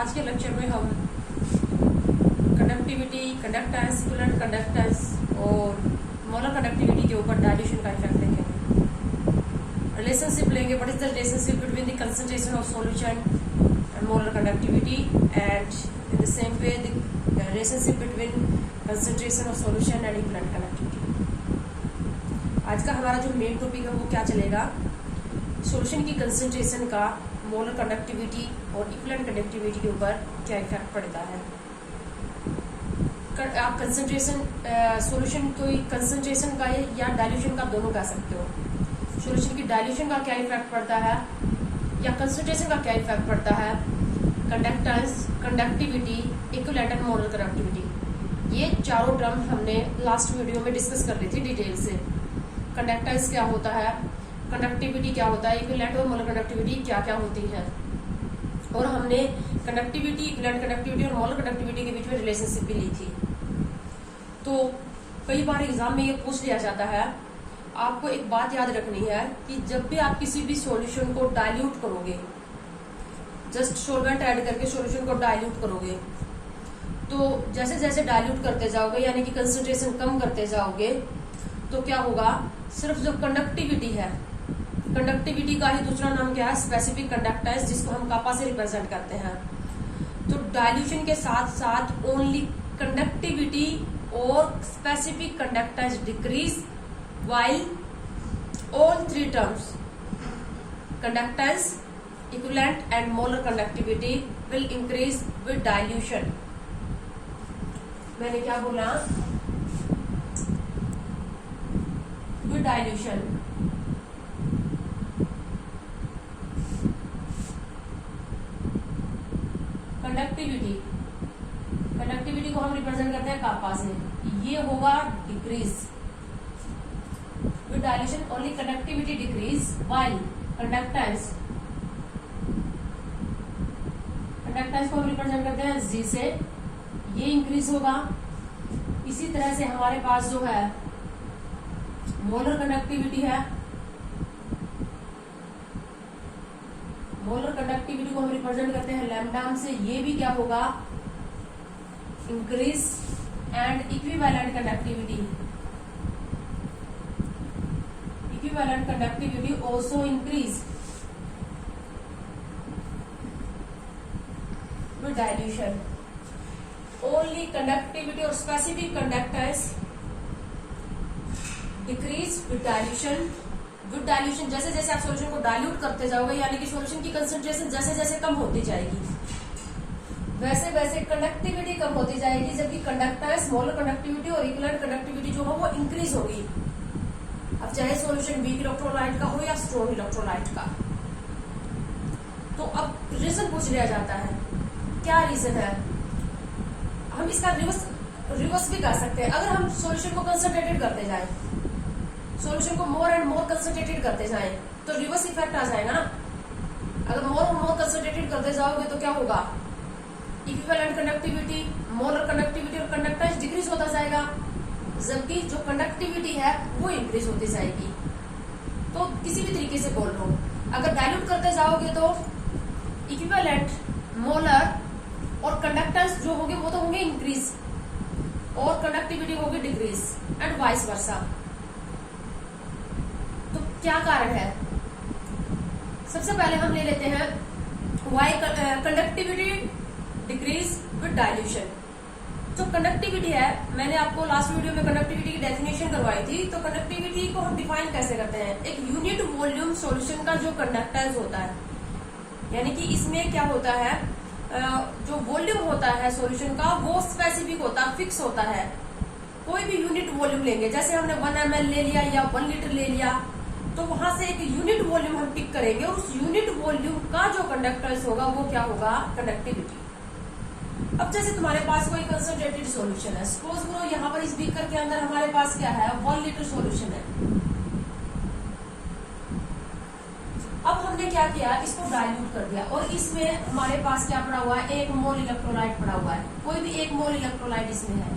आज के लेक्चर में हम कंडक्टिविटी, कंडक्टेंस, इक्विवेलेंट कंडक्टेंस और मोलर कंडक्टिविटी के ऊपर डायल्यूशन का इफेक्ट देखेंगे। रिलेशनशिप लेंगे, what is the relationship between the concentration of solution and molar conductivity, and in the same way the relationship between concentration of solution and equivalent conductivity. आज का हमारा जो main topic है वो क्या चलेगा, सॉल्यूशन की कंसंट्रेशन का मोलर कंडक्टिविटी और इक्विवेलेंट कंडक्टिविटी के ऊपर क्या इफेक्ट पड़ता है। आप कंसंट्रेशन सॉल्यूशन कोई कंसंट्रेशन का या डाइल्यूशन का दोनों कह सकते हो। सॉल्यूशन की डाइल्यूशन का क्या इफेक्ट पड़ता है या कंसंट्रेशन का क्या इफेक्ट पड़ता है, conductance, conductivity, equivalent and molar conductivity. ये चारों टर्म हमने लास्ट वीडियो में डिस्कस कर ली थी डिटेल से। कंडक्टेंस क्या होता है, कंडक्टिविटी क्या होता है, इक्विवेलेंट और मोलर कंडक्टिविटी क्या क्या होती है, और हमने कंडक्टिविटी, इक्विवेलेंट कंडक्टिविटी और मोलर कंडक्टिविटी के बीच में रिलेशनशिप भी ली थी। तो कई बार एग्जाम में ये पूछ लिया जाता है। आपको एक बात याद रखनी है कि जब भी आप किसी भी सॉल्यूशन को डाइल्यूट करोगे, जस्ट सॉल्वेंट ऐड करके सॉल्यूशन को डाइल्यूट करोगे, तो जैसे जैसे डाइल्यूट करते जाओगे यानी कि कंसंट्रेशन कम करते जाओगे, तो क्या होगा, सिर्फ जो कंडक्टिविटी है, कंडक्टिविटी का ही दूसरा नाम क्या है, स्पेसिफिक कंडक्टेंस, जिसको हम कापा से रिप्रेजेंट करते हैं। तो डाइल्यूशन के साथ साथ ओनली कंडक्टिविटी और specific conductance decrease while all three terms conductance, equivalent and molar conductivity will increase with dilution. मैंने क्या बोला, विद डाइल्यूशन। कंडक्टिविटी को हम रिप्रेजेंट करते हैं कापा से, ये होगा decrease with dilution. Only conductivity decrease while conductance को हम रिप्रेजेंट करते हैं जी से, ये इंक्रीज होगा। इसी तरह से हमारे पास जो है मोलर कंडक्टिविटी है, मोलर कंडक्टिविटी को हम रिप्रेजेंट करते हैं लैम्डा से, ये भी क्या होगा, increase. And equivalent conductivity, equivalent conductivity also increase with dilution. Only conductivity और specific conductance decrease with dilution. With dilution, जैसे जैसे आप सॉल्यूशन को डाइल्यूट करते जाओगे यानी कि सॉल्यूशन की कंसंट्रेशन जैसे जैसे कम होती जाएगी, वैसे वैसे कंडक्टिविटी कम होती जाएगी, जबकि कंडक्टेंस, मोलर कंडक्टिविटी और इक्विवेलेंट कंडक्टिविटी जो है वो इंक्रीज होगी। अब चाहे सॉल्यूशन वीक इलेक्ट्रोलाइट का हो या स्ट्रॉन्ग इलेक्ट्रोलाइट का। तो अब रीजन पूछ लिया जाता है, क्या रीजन है। हम इसका रिवर्स भी कर सकते हैं। अगर हम सॉल्यूशन को कंसंट्रेटेड करते जाएं, सॉल्यूशन को मोर एंड मोर कंसंट्रेटेड करते जाएं, तो रिवर्स इफेक्ट आ जाएगा ना। अगर मोर और मोर कंसंट्रेटेड करते जाओगे तो क्या होगा, इक्विवेलेंट कंडक्टिविटी, मोलर कंडक्टिविटी और कंडक्टेंस डिक्रीज होता जाएगा, जबकि जो कंडक्टिविटी है वो इंक्रीज होती जाएगी। तो किसी भी तरीके से बोल लो, अगर डाइल्यूट करते जाओगे तो इक्विवेलेंट, मोलर और कंडक्टेंस जो होंगे वो तो होंगे इंक्रीज, और कंडक्टिविटी होगी डिक्रीज, एंड वाइस वर्सा। तो क्या कारण है, सबसे पहले हम ले लेते हैं why conductivity decrease with dilution. जो कंडक्टिविटी है, मैंने आपको लास्ट वीडियो में कंडक्टिविटी की डेफिनेशन करवाई थी। तो कंडक्टिविटी को हम डिफाइन कैसे करते हैं, एक यूनिट वॉल्यूम सॉल्यूशन का जो कंडक्टेंस होता है, यानी कि इसमें क्या होता है, जो वॉल्यूम होता है सॉल्यूशन का वो स्पेसिफिक होता है, फिक्स होता है। कोई भी यूनिट वॉल्यूम लेंगे, जैसे हमने 1 ml ले लिया या 1 लीटर ले लिया, तो वहां से एक यूनिट वॉल्यूम हम पिक करेंगे, और उस यूनिट वॉल्यूम का जो कंडक्टेंस होगा वो क्या होगा, कंडक्टिविटी। अब जैसे तुम्हारे पास कोई कंसंट्रेटेड सॉल्यूशन है, सपोज करो यहाँ पर इस बीकर के अंदर हमारे पास क्या है, 1 लीटर सॉल्यूशन है। अब हमने क्या किया, इसको डाइल्यूट कर दिया, और इसमें हमारे पास क्या पड़ा हुआ है, 1 मोल इलेक्ट्रोलाइट पड़ा हुआ है। कोई भी 1 मोल इलेक्ट्रोलाइट इसमें है।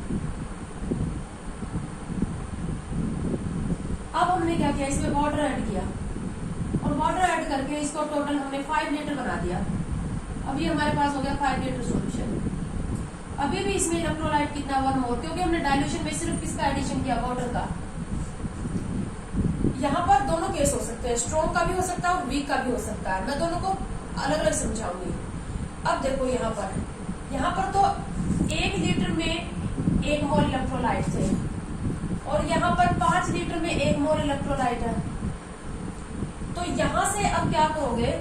अब हमने क्या किया, इसमें वाटर ऐड किया, और वाटर ऐड करके इसको टोटल हमने 5 लीटर बना दिया। अभी हमारे पास हो गया 5 लीटर सॉल्यूशन। अभी भी इसमें इलेक्ट्रोलाइट कितना 1 मोल, क्योंकि हमने डाइल्यूशन में सिर्फ किसका एडिशन किया, वाटर का। यहाँ पर दोनों केस हो सकते हैं, स्ट्रॉन्ग का भी हो सकता है और वीक का भी हो सकता है। मैं दोनों को अलग अलग समझाऊंगी। अब देखो यहाँ पर तो 1 लीटर में 1 मोल इलेक्ट्रोलाइट थे और यहाँ पर 5 लीटर में 1 मोल इलेक्ट्रोलाइट है। तो यहाँ से अब क्या करोगे,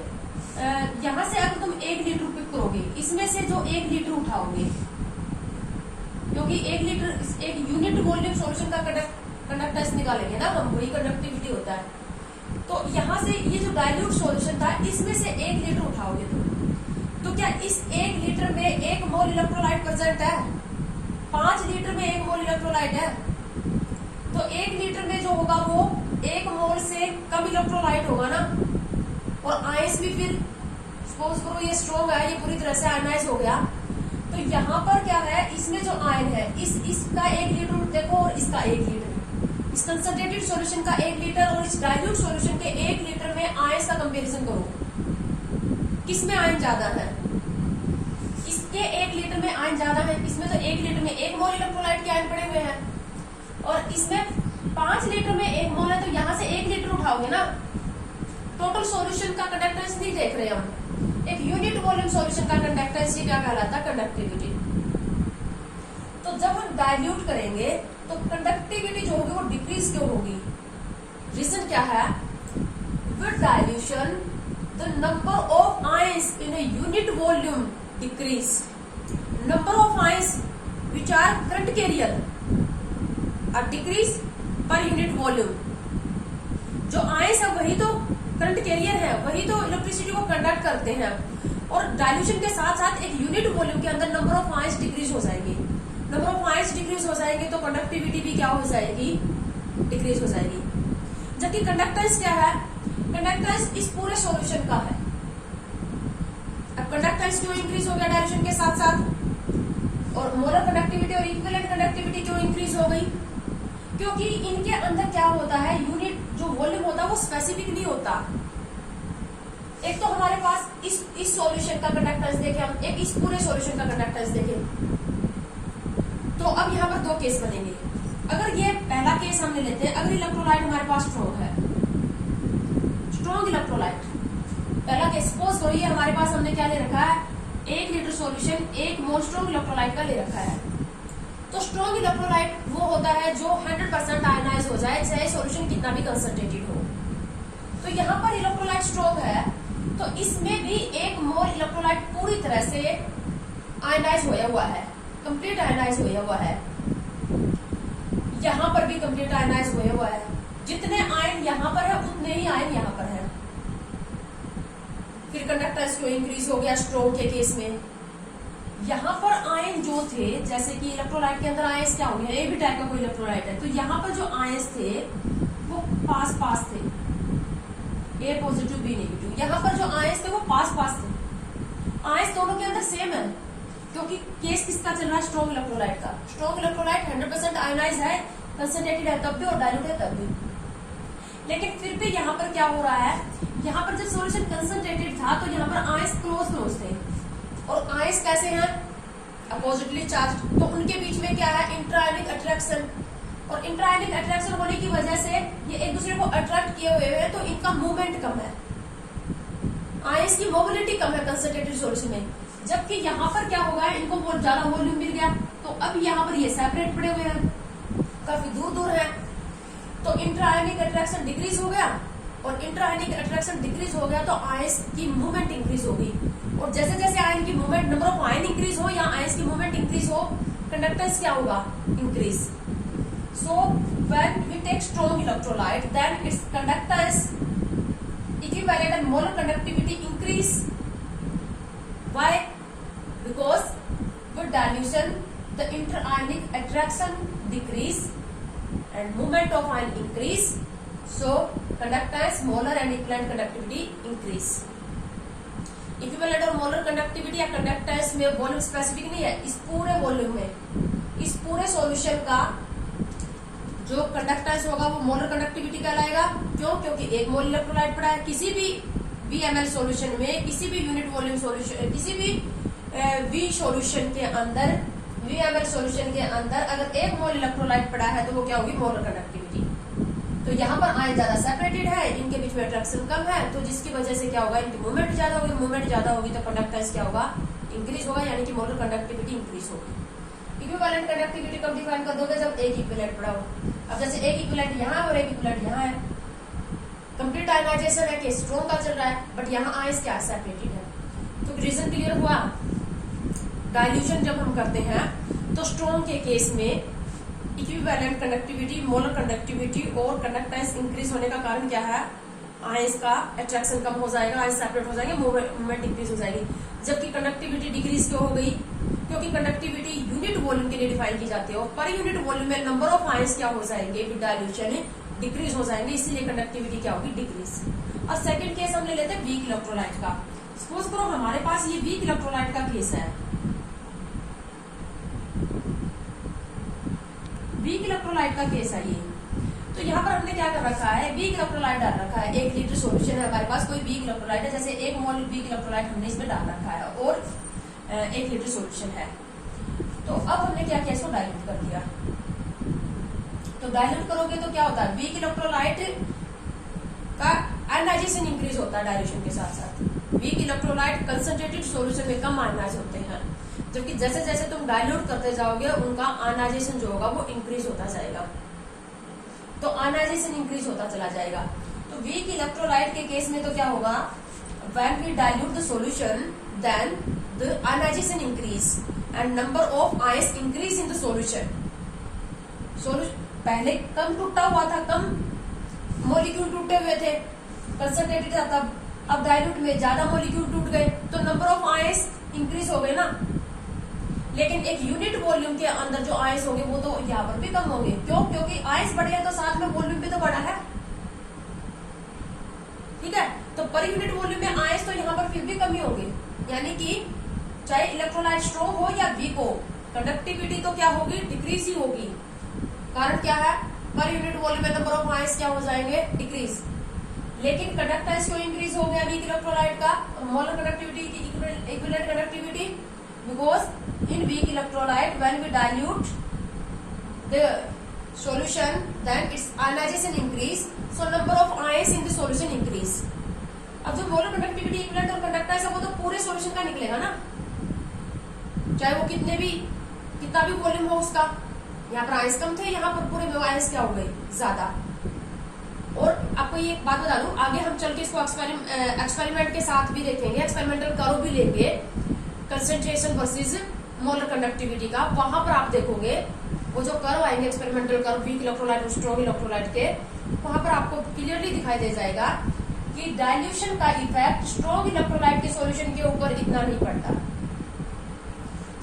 यहाँ से अगर तुम 1 लीटर पिक करोगे, इसमें से जो 1 लीटर उठाओगे, क्योंकि 1 लीटर एक यूनिट वॉल्यूम सॉल्यूशन का कंडक्टेंस निकालेंगे ना हम, वही कंडक्टिविटी होता है। तो यहाँ से ये जो डाइल्यूट सॉल्यूशन था, इसमें से 1 लीटर उठाओगे तुम, तो क्या इस 1 लीटर में 1 मोल इलेक्ट्रोलाइट प्रेजेंट है? 5 लीटर में 1 मोल इलेक्ट्रोलाइट है, तो 1 लीटर में जो होगा वो 1 मोल से कम इलेक्ट्रोलाइट होगा ना। और आयंस भी फिर सपोज करो ये स्ट्रॉन्ग है, ये पूरी तरह से आयनाइज हो गया, तो यहाँ पर क्या है, इसमें जो आयन है इसका 1 लीटर देखो और इसका 1 लीटर, इस कंसंट्रेटेड सॉल्यूशन का 1 लीटर और इस डाइल्यूट सॉल्यूशन के 1 लीटर में आयंस का कंपैरिजन करो, किसमें आयन ज्यादा है? इसके 1 लीटर में आयन ज्यादा है। इसमें तो 1 लीटर में 1 मोल इलेक्ट्रोलाइट के आयन पड़े हुए हैं और इसमें 5 लीटर में 1 मोल है, तो यहाँ से 1 लीटर उठाओगे ना। टोटल सॉल्यूशन का कंडक्टेंस नहीं देख रहे हम, एक यूनिट वॉल्यूम सॉल्यूशन का कंडक्टेंस, ये क्या कहलाता है, कंडक्टिविटी। तो जब हम डाइल्यूट करेंगे तो कंडक्टिविटी जो होगी वो डिक्रीज क्यों होगी? रीजन क्या है? With dilution the number of ions in a unit volume decrease, number of ions which are current carrier are decrease per unit volume. जो आयंस है वही तो करंट कैरियर है, वही तो इलेक्ट्रिसिटी को कंडक्ट करते हैं, और डाइल्यूशन के साथ साथ एक यूनिट वॉल्यूम के अंदर नंबर ऑफ आयंस डिक्रीज हो जाएगी। नंबर ऑफ आयंस डिक्रीज हो जाएंगे तो कंडक्टिविटी भी क्या हो जाएगी, डिक्रीज हो जाएगी। जबकि कंडक्टेंस क्या है, कंडक्टेंस इस पूरे सॉल्यूशन का है। अब कंडक्टेंस क्यों इंक्रीज हो गया डाइल्यूशन के साथ साथ, और मोलर कंडक्टिविटी और इक्विवेलेंट कंडक्टिविटी क्यों इंक्रीज हो गई? क्योंकि इनके अंदर क्या होता है, यूनिट जो वॉल्यूम होता है वो स्पेसिफिक नहीं होता। एक तो हमारे पास इस सॉल्यूशन का कंडक्टेंस देखें हम, एक इस पूरे सॉल्यूशन का कंडक्टेंस देखें, तो अब यहाँ पर 2 केस बनेंगे। अगर ये पहला केस हमने लेते हैं, अगर इलेक्ट्रोलाइट हमारे पास स्ट्रॉन्ग है, स्ट्रॉन्ग इलेक्ट्रोलाइट, पहला केस सपोज करो ये हमारे पास हमने क्या ले रखा है, 1 लीटर सॉल्यूशन 1 मोल स्ट्रॉन्ग इलेक्ट्रोलाइट का ले रखा है। तो स्ट्रॉन्ग इलेक्ट्रोलाइट वो होता है जो 100% आयनाइज हो जाए, चाहे सॉल्यूशन कितना भी कंसंट्रेटेड हो। तो यहाँ पर इलेक्ट्रोलाइट स्ट्रॉन्ग है, तो इसमें भी 1 मोल इलेक्ट्रोलाइट पूरी तरह से आयनाइज होया हुआ है, कंप्लीट आयनाइज होया हुआ है। यहाँ पर भी कंप्लीट आयनाइज होया हुआ है। जितने आयन यहाँ पर है उतने ही आयन यहाँ पर है। फिर कंडक्टेंस क्यों इंक्रीज हो गया स्ट्रॉन्ग के केस में? यहाँ पर आयन जो थे, जैसे कि इलेक्ट्रोलाइट के अंदर आयंस क्या हो गया, ए भी टाइप का कोई इलेक्ट्रोलाइट है, तो यहाँ पर जो आयंस थे वो पास पास थे, ए पॉजिटिव बी नेगेटिव। यहाँ पर जो आयंस थे वो पास पास थे। आयंस दोनों के अंदर सेम है, क्योंकि केस किसका चल रहा है, स्ट्रॉन्ग इलेक्ट्रोलाइट का। स्ट्रॉन्ग इलेक्ट्रोलाइट 100% आयनाइज है, कंसंट्रेटेड है तब भी और डाइल्यूट है तब भी। लेकिन फिर भी यहाँ पर क्या हो रहा है, यहाँ पर जब सॉल्यूशन कंसंट्रेटेड था तो यहाँ पर आयंस क्लोज थे, और आयंस कैसे हैं, अपोजिटली चार्ज, तो उनके बीच में क्या है, इंट्रायनिक अट्रैक्शन। और इंट्रायनिक अट्रैक्शन होने की वजह से ये एक दूसरे को अट्रैक्ट किए हुए हैं, तो इनका मूवमेंट कम है, आयंस की मोबिलिटी कम है कंसंट्रेटेड सॉल्यूशन में। जबकि यहाँ पर क्या होगा, इनको बहुत ज्यादा वॉल्यूम मिल गया, तो अब यहाँ पर ये सेपरेट पड़े हुए हैं, काफी दूर दूर है, तो इंट्रायनिक अट्रैक्शन डिक्रीज हो गया, और इंट्रायनिक अट्रैक्शन डिक्रीज हो गया तो आयंस की मूवमेंट इंक्रीज होगी। और जैसे जैसे आयन की movement, number of ion increase हो या आयंस की मूवमेंट इंक्रीज हो, कंडक्टेंस क्या होगा, increase. So when we take strong electrolyte then its conductance equivalent and molar conductivity increase. Why? Because with dilution the interionic attraction decrease and movement of ion increase, so conductance, molar and equivalent conductivity increase. Equivalent और molar conductivity या conductance में volume specific नहीं है, इस पूरे volume में, इस पूरे सॉल्यूशन का जो कंडक्टेंस होगा वो मोलर कंडक्टिविटी कहलाएगा। क्यों? क्योंकि 1 मोल इलेक्ट्रोलाइट पड़ा है। किसी भी VML सॉल्यूशन में किसी भी यूनिट वॉल्यूम सॉल्यूशन, किसी भी V सॉल्यूशन के अंदर, VML सॉल्यूशन के अंदर अगर 1 मोल इलेक्ट्रोलाइट पड़ा है तो वो क्या होगी, मोलर कंडक्टिविटी। तो यहाँ पर आयन ज्यादा सेपरेटेड है, इनके बीच में अट्रैक्शन कम है, तो जिसकी वजह से क्या होगा, इनकी मूवमेंट ज्यादा होगी, मूवमेंट ज्यादा होगी तो कंडक्टेंस क्या होगा, इंक्रीज होगा, यानी कि मोलर कंडक्टिविटी इंक्रीज होगी। इक्विवेलेंट कंडक्टिविटी कब डिफाइन कर दोगे, जब एक इक्विवेलेंट पड़ा हो। अब जैसे एक इक्विवेलेंट यहाँ और एक इक्विवेलेंट यहाँ है, कंप्लीट आयनाइजेशन है, केस स्ट्रॉन्ग का चल रहा है, बट यहाँ आयंस क्या सेपरेटेड है। तो रीजन क्लियर हुआ। डाइल्यूशन जब हम करते हैं तो स्ट्रॉन्ग के केस में इक्विवेलेंट कंडक्टिविटी, मोलर कंडक्टिविटी और कंडक्टेंस इंक्रीज होने का कारण क्या है, आयंस का अट्रैक्शन कम हो जाएगा, आयंस सेपरेट हो जाएंगे, मूवमेंट इंक्रीज हो जाएगी। जबकि कंडक्टिविटी डिक्रीज क्यों हो गई, क्योंकि कंडक्टिविटी यूनिट वॉल्यूम के लिए डिफाइन की जाती है और पर यूनिट वॉल्यूम में नंबर ऑफ आयंस क्या हो जाएंगे, विद डाइल्यूशन डिक्रीज हो जाएंगे, इसीलिए कंडक्टिविटी क्या होगी, डिक्रीज। और सेकंड केस हम ले लेते हैं वीक इलेक्ट्रोलाइट का। सपोज करो हमारे पास ये वीक इलेक्ट्रोलाइट का केस है, वीक इलेक्ट्रोलाइट का केस है ये। तो यहाँ पर हमने क्या कर रखा है, वीक इलेक्ट्रोलाइट डाल रखा है, 1 लीटर सॉल्यूशन है हमारे पास, कोई वीक इलेक्ट्रोलाइट है, जैसे 1 मोल वीक इलेक्ट्रोलाइट हमने इसमें डाल रखा है और 1 लीटर सॉल्यूशन है। तो अब हमने क्या किया, इसको डाइल्यूट कर दिया। तो डाइल्यूट करोगे तो क्या होता है, वीक इलेक्ट्रोलाइट का आयनाइजेशन इंक्रीज होता है डाइल्यूशन के साथ साथ। वीक इलेक्ट्रोलाइट कंसंट्रेटेड सॉल्यूशन में कम आयनाइज होते हैं, जबकि जैसे जैसे तुम डाइल्यूट करते जाओगे उनका आयनाइजेशन जो होगा वो इंक्रीज होता जाएगा, तो आयनाइजेशन इंक्रीज होता चला जाएगा। तो वीक इलेक्ट्रोलाइट के केस में तो क्या होगा, when we dilute the solution then the ionisation increase and number of ions increase in the solution. पहले कम टूटा हुआ था, कम मॉलिक्यूल टूटे हुए थे, कंसंट्रेटेड था तब, अब डाइल्यूट में ज्यादा मॉलिक्यूल टूट गए तो नंबर ऑफ आयंस इंक्रीज हो गए ना। लेकिन एक यूनिट वॉल्यूम के अंदर जो आयंस होंगे वो तो यहाँ पर भी कम होंगे, क्यों, क्योंकि आयंस बढ़ गए तो साथ में वॉल्यूम भी तो बढ़ा है, ठीक है। तो पर यूनिट वॉल्यूम में आयंस तो यहाँ पर फिर भी कमी होंगे, यानी कि चाहे इलेक्ट्रोलाइट स्ट्रॉन्ग हो या वीक हो, कंडक्टिविटी तो क्या होगी, डिक्रीज ही होगी। कारण क्या है, पर यूनिट वॉल्यूम में नंबर ऑफ आयंस क्या हो जाएंगे, डिक्रीज। लेकिन कंडक्टेंस क्यों इंक्रीज हो गया वीक इलेक्ट्रोलाइट का, मोलर कंडक्टिविटी की equivalent conductivity, because in weak electrolyte when we dilute the solution then its ionization increase, so number of ions in the solution increase। अब जो मोलर कंडक्टिविटी इक्विवेलेंट और conductance है वो तो पूरे solution का निकलेगा ना, चाहे वो कितना भी वॉल्यूम हो उसका। यहाँ पर आयंस कम थे, यहाँ पर पूरे में आयंस क्या हो गए, ज्यादा। और आपको ये बात बता दूं, आगे हम चल के इसको एक्सपेरिमेंट के साथ भी देखेंगे, एक्सपेरिमेंटल कर्व भी लेंगे कंसंट्रेशन वर्सेस मोलर कंडक्टिविटी का। वहां पर आप देखोगे वो जो कर्व आएंगे एक्सपेरिमेंटल कर्व वीक इलेक्ट्रोलाइट और स्ट्रॉन्ग इलेक्ट्रोलाइट के, वहां पर आपको क्लियरली दिखाई दे जाएगा कि डाइल्यूशन का इफेक्ट स्ट्रॉन्ग इलेक्ट्रोलाइट के सॉल्यूशन के ऊपर इतना नहीं पड़ता।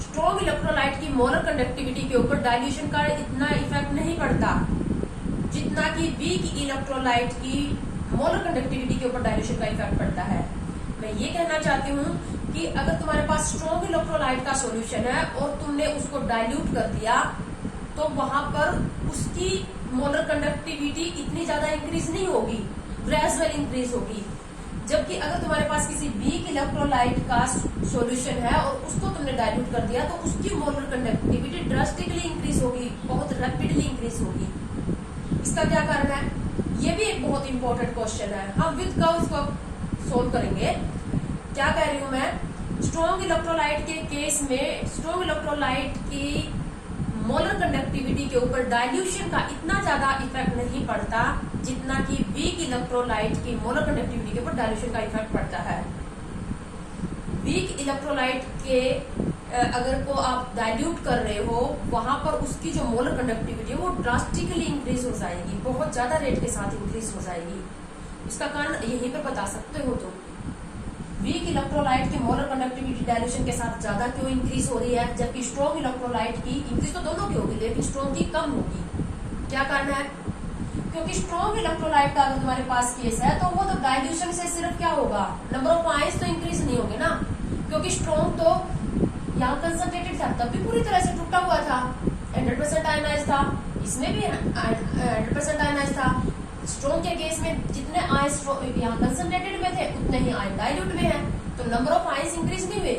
स्ट्रॉन्ग इलेक्ट्रोलाइट की मोलर कंडक्टिविटी के ऊपर डाइल्यूशन का इतना इफेक्ट नहीं पड़ता जितना कि वीक इलेक्ट्रोलाइट की मोलर कंडक्टिविटी के ऊपर डाइल्यूशन का इफेक्ट पड़ता है। मैं ये कहना चाहती हूँ कि अगर तुम्हारे पास स्ट्रॉन्ग इलेक्ट्रोलाइट का सॉल्यूशन है और तुमने उसको डाइल्यूट कर दिया तो वहां पर उसकी मोलर कंडक्टिविटी इतनी ज्यादा इंक्रीज नहीं होगी, ग्रेजुअल इंक्रीज होगी। जबकि अगर तुम्हारे पास किसी वीक इलेक्ट्रोलाइट का सॉल्यूशन है और उसको तुमने डाइल्यूट कर दिया तो उसकी मोलर कंडक्टिविटी ड्रास्टिकली इंक्रीज होगी, बहुत रैपिडली इंक्रीज होगी। इसका क्या कारण है, ये भी एक बहुत इंपॉर्टेंट क्वेश्चन है, हम विद कर्व्स को सोल्व करेंगे। क्या कह रही हूं मैं, स्ट्रॉन्ग इलेक्ट्रोलाइट के केस में स्ट्रॉन्ग इलेक्ट्रोलाइट की मोलर कंडक्टिविटी के ऊपर डाइल्यूशन का इतना ज्यादा इफेक्ट नहीं पड़ता जितना कि वीक इलेक्ट्रोलाइट की मोलर कंडक्टिविटी के ऊपर डाइल्यूशन का इफेक्ट पड़ता है। वीक इलेक्ट्रोलाइट के अगर को आप डाइल्यूट कर रहे हो वहां पर उसकी जो मोलर कंडक्टिविटी है वो ड्रास्टिकली इंक्रीज हो जाएगी, बहुत ज्यादा रेट के साथ इंक्रीज हो जाएगी। इसका कारण यहीं पर बता सकते हो तुम, वीक इलेक्ट्रोलाइट की मोलर कंडक्टिविटी डाइल्यूशन के साथ ज्यादा क्यों इंक्रीज हो रही है, जबकि स्ट्रॉन्ग इलेक्ट्रोलाइट की इंक्रीज तो दोनों की होगी लेकिन स्ट्रॉन्ग की कम होगी। क्या कारण है, क्योंकि स्ट्रॉन्ग इलेक्ट्रोलाइट का अगर तुम्हारे पास केस है तो वो तो डाइल्यूशन से सिर्फ क्या होगा, नंबर ऑफ आयंस तो इंक्रीज नहीं होंगे ना, क्योंकि स्ट्रॉन्ग तो यहाँ कंसंट्रेटेड था तब भी पूरी तरह से टूटा हुआ था, 100% आयनाइज था, इसमें भी 100% आयनाइज था। स्ट्रॉन्ग के केस में जितने आयन यहाँ कंसंट्रेटेड में थे उतने ही आयन डाइल्यूट में है, तो नंबर ऑफ आयंस इंक्रीज नहीं हुए।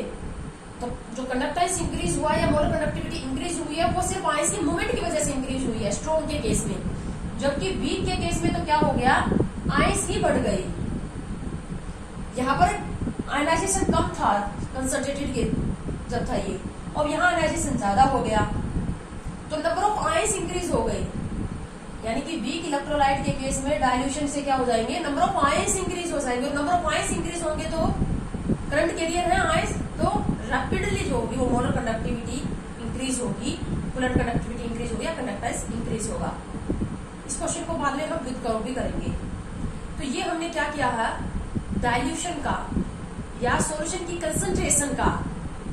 तो जो कंडक्टेंस इंक्रीज हुआ या मोलर कंडक्टिविटी इंक्रीज हुई है वो सिर्फ आयंस के मूवमेंट की वजह से इंक्रीज हुई है स्ट्रॉन्ग के केस में। जबकि वीक के केस में तो क्या हो गया, आयंस ही बढ़ गई। यहाँ पर आयनाइजेशन कम था कंसंट्रेटेड के जब था ये, और यहाँ आयनाइजेशन ज्यादा हो गया, तो नंबर ऑफ आयंस इंक्रीज हो गई। यानी कि वीक इलेक्ट्रोलाइट के केस में डाइल्यूशन से क्या हो जाएंगे, नंबर ऑफ आयंस इंक्रीज हो जाएंगे, और नंबर ऑफ आयंस इंक्रीज होंगे तो करंट कैरियर है आयंस, तो रैपिडली जो होगी वो मोलर कंडक्टिविटी इंक्रीज होगी, बुलेट कंडक्टिविटी इंक्रीज होगी या कंडक्टेंस इंक्रीज होगा। इस क्वेश्चन को बाद में हम विद कर्व भी करेंगे। तो ये हमने क्या किया है, डाइल्यूशन का या सॉल्यूशन की कंसंट्रेशन का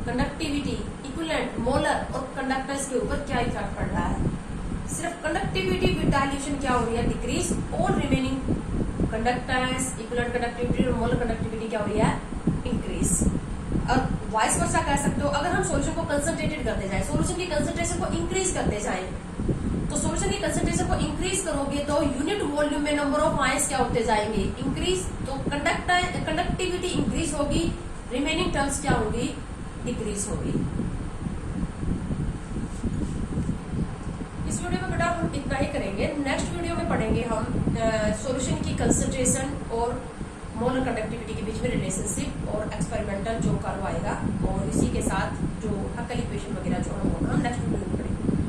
कंडक्टिविटी, इक्विवेलेंट, मोलर और कंडक्टेंस के ऊपर क्या इफेक्ट पड़ रहा है। सिर्फ कंडक्टिविटी विद डाइल्यूशन क्या हो रही है, डिक्रीज, और रिमेनिंग कंडक्टेंस, इक्विवेलेंट कंडक्टिविटी और मोलर कंडक्टिविटी क्या हो रही है, इंक्रीज। और वाइस वर्सा कह सकते हो, अगर हम सॉल्यूशन को कंसंट्रेटेड करते जाए, सॉल्यूशन की कंसंट्रेशन को इंक्रीज करते जाए, तो सॉल्यूशन की कंसंट्रेशन को इंक्रीज करोगे तो यूनिट वॉल्यूम में नंबर ऑफ आयंस क्या होते जाएंगे, इंक्रीज, तो कंडक्टिविटी इंक्रीज होगी, रिमेनिंग टर्म्स क्या होगी, डिक्रीज होगी। इस वीडियो में बेटा हम इतना ही करेंगे। नेक्स्ट वीडियो में पढ़ेंगे हम सॉल्यूशन की कंसंट्रेशन और मोलर कंडक्टिविटी के बीच में रिलेशनशिप और एक्सपेरिमेंटल जो कर्व आएगा, और इसी के साथ जो हक्कल इक्वेशन वगैरह जो हम नेक्स्ट वीडियो में पढ़ेंगे।